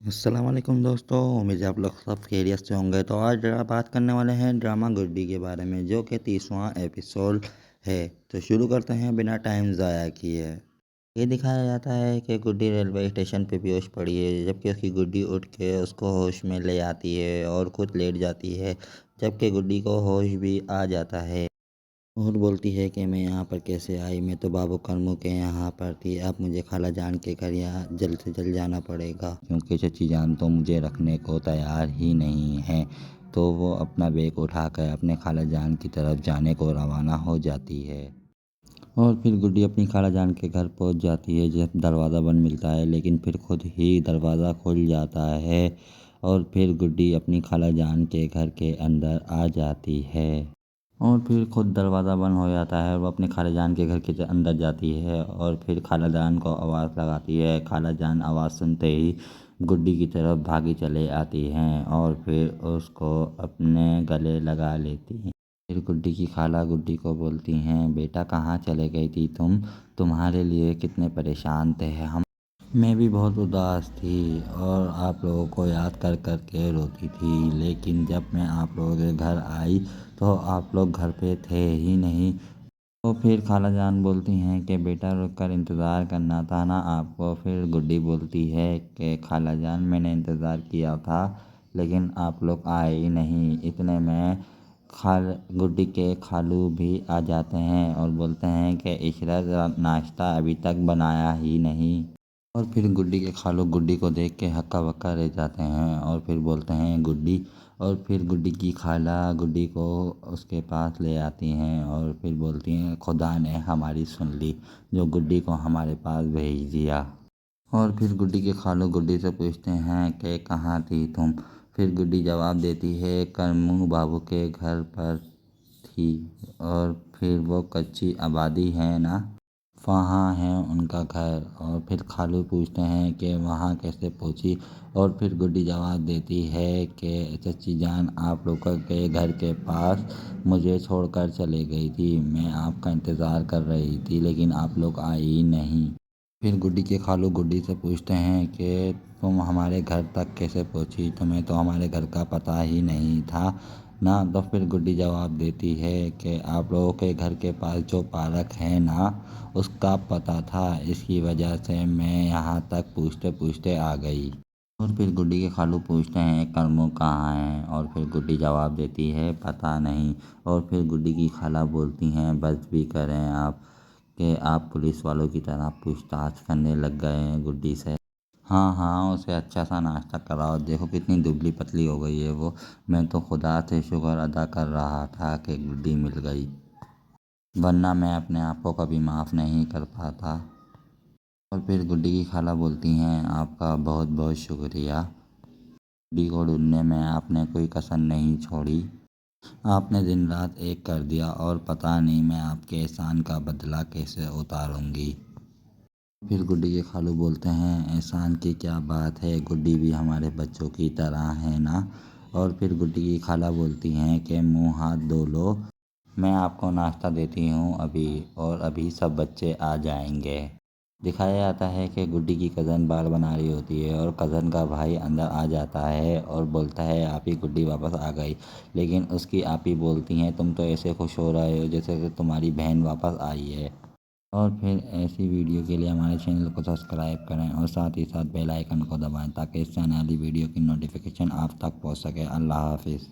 السلام علیکم دوستو، امید ہے آپ لوگ سب خیریت سے ہوں گے۔ تو آج بات کرنے والے ہیں ڈرامہ گڈی کے بارے میں، جو کہ 30واں ایپیسوڈ ہے۔ تو شروع کرتے ہیں بنا ٹائم ضائع کیے۔ یہ دکھایا جاتا ہے کہ گڈی ریلوے اسٹیشن پہ بیہوش پڑی ہے، جبکہ اس کی گڈی اٹھ کے اس کو ہوش میں لے آتی ہے اور خود لیٹ جاتی ہے، جبکہ گڈی کو ہوش بھی آ جاتا ہے اور بولتی ہے کہ میں یہاں پر کیسے آئی، میں تو بابو کرمو کے یہاں پر تھی، اب مجھے خالہ جان کے گھر یہاں جلد سے جلد جانا پڑے گا، کیونکہ چچی جان تو مجھے رکھنے کو تیار ہی نہیں ہے۔ تو وہ اپنا بیگ اٹھا کر اپنے خالہ جان کی طرف جانے کو روانہ ہو جاتی ہے، اور پھر گڈی اپنی خالہ جان کے گھر پہنچ جاتی ہے، جب دروازہ بند ملتا ہے لیکن پھر خود ہی دروازہ کھل جاتا ہے، اور پھر گڈی اپنی خالہ جان کے گھر کے اندر آ جاتی ہے، اور پھر خود دروازہ بند ہو جاتا ہے۔ وہ اپنے خالہ جان کے گھر کے اندر جاتی ہے اور پھر خالہ جان کو آواز لگاتی ہے۔ خالہ جان آواز سنتے ہی گڈی کی طرف بھاگی چلے آتی ہیں اور پھر اس کو اپنے گلے لگا لیتی ہیں۔ پھر گڈی کی خالہ گڈی کو بولتی ہیں، بیٹا کہاں چلے گئی تھی تمہارے لیے کتنے پریشان تھے ہم، میں بھی بہت اداس تھی اور آپ لوگوں کو یاد کر کر کے روتی تھی، لیکن جب میں آپ لوگوں کے گھر آئی تو آپ لوگ گھر پہ تھے ہی نہیں۔ تو پھر خالہ جان بولتی ہیں کہ بیٹا رک کر انتظار کرنا تھا نا آپ کو۔ پھر گڈی بولتی ہے کہ خالہ جان میں نے انتظار کیا تھا لیکن آپ لوگ آئے ہی نہیں، اتنے میں گڈی کے خالو بھی آ جاتے ہیں اور بولتے ہیں کہ عشرت ناشتہ ابھی تک بنایا ہی نہیں، اور پھر گڈی کے خالو گڈی کو دیکھ کے ہکا بکا رہ جاتے ہیں اور پھر بولتے ہیں گڈی، اور پھر گڈی کی خالہ گڈی کو اس کے پاس لے آتی ہیں اور پھر بولتی ہیں خدا نے ہماری سن لی جو گڈی کو ہمارے پاس بھیج دیا، اور پھر گڈی کے خالو گڈی سے پوچھتے ہیں کہ کہاں تھی تم؟ پھر گڈی جواب دیتی ہے کرمو بابو کے گھر پر تھی، اور پھر وہ کچی آبادی ہے نا، وہاں ہے ان کا گھر، اور پھر خالو پوچھتے ہیں کہ وہاں کیسے پہنچی، اور پھر گڈی جواب دیتی ہے کہ چچی جان آپ لوگوں کے گھر کے پاس مجھے چھوڑ کر چلے گئی تھی، میں آپ کا انتظار کر رہی تھی لیکن آپ لوگ آئے ہی نہیں۔ پھر گڈی کے خالو گڈی سے پوچھتے ہیں کہ تم ہمارے گھر تک کیسے پہنچی، تمہیں تو ہمارے گھر کا پتہ ہی نہیں تھا نا۔ تو پھر گڈی جواب دیتی ہے کہ آپ لوگوں کے گھر کے پاس جو پارک ہے نا اس کا پتہ تھا، اس کی وجہ سے میں یہاں تک پوچھتے پوچھتے آ گئی۔ اور پھر گڈی کے خالو پوچھتے ہیں کرمو کہاں ہے، اور پھر گڈی جواب دیتی ہے پتہ نہیں، اور پھر گڈی کی خالہ بولتی ہیں بس بھی کریں آپ کہ آپ پولیس والوں کی طرح پوچھ تاچھ کرنے لگ گئے ہیں گڈی سے۔ ہاں ہاں اسے اچھا سا ناشتہ کراؤ، دیکھو کتنی دبلی پتلی ہو گئی ہے وہ، میں تو خدا سے شکر ادا کر رہا تھا کہ گڈی مل گئی، ورنہ میں اپنے آپ کو کبھی معاف نہیں کر پاتا۔ اور پھر گڈی کی خالہ بولتی ہیں آپ کا بہت بہت شکریہ، گڈی کو ڈھونڈنے میں آپ نے کوئی کسر نہیں چھوڑی، آپ نے دن رات ایک کر دیا، اور پتہ نہیں میں آپ کے احسان کا بدلہ کیسے اتاروں گی۔ پھر گڈی کے خالو بولتے ہیں احسان کی کیا بات ہے، گڈی بھی ہمارے بچوں کی طرح ہے نا، اور پھر گڈی کی خالہ بولتی ہیں کہ منہ ہاتھ دھو لو، میں آپ کو ناشتہ دیتی ہوں ابھی، اور ابھی سب بچے آ جائیں گے۔ دکھایا جاتا ہے کہ گڈی کی کزن بال بنا رہی ہوتی ہے اور کزن کا بھائی اندر آ جاتا ہے اور بولتا ہے آپی گڈی واپس آ گئی، لیکن اس کی آپی بولتی ہیں تم تو ایسے خوش ہو رہے ہو جیسے کہ تمہاری بہن واپس آئی ہے۔ اور پھر ایسی ویڈیو کے لیے ہمارے چینل کو سبسکرائب کریں اور ساتھ ہی ساتھ بیل آئیکن کو دبائیں تاکہ اس سے آنے والی ویڈیو کی نوٹیفیکیشن آپ تک پہنچ سکے۔ اللہ حافظ۔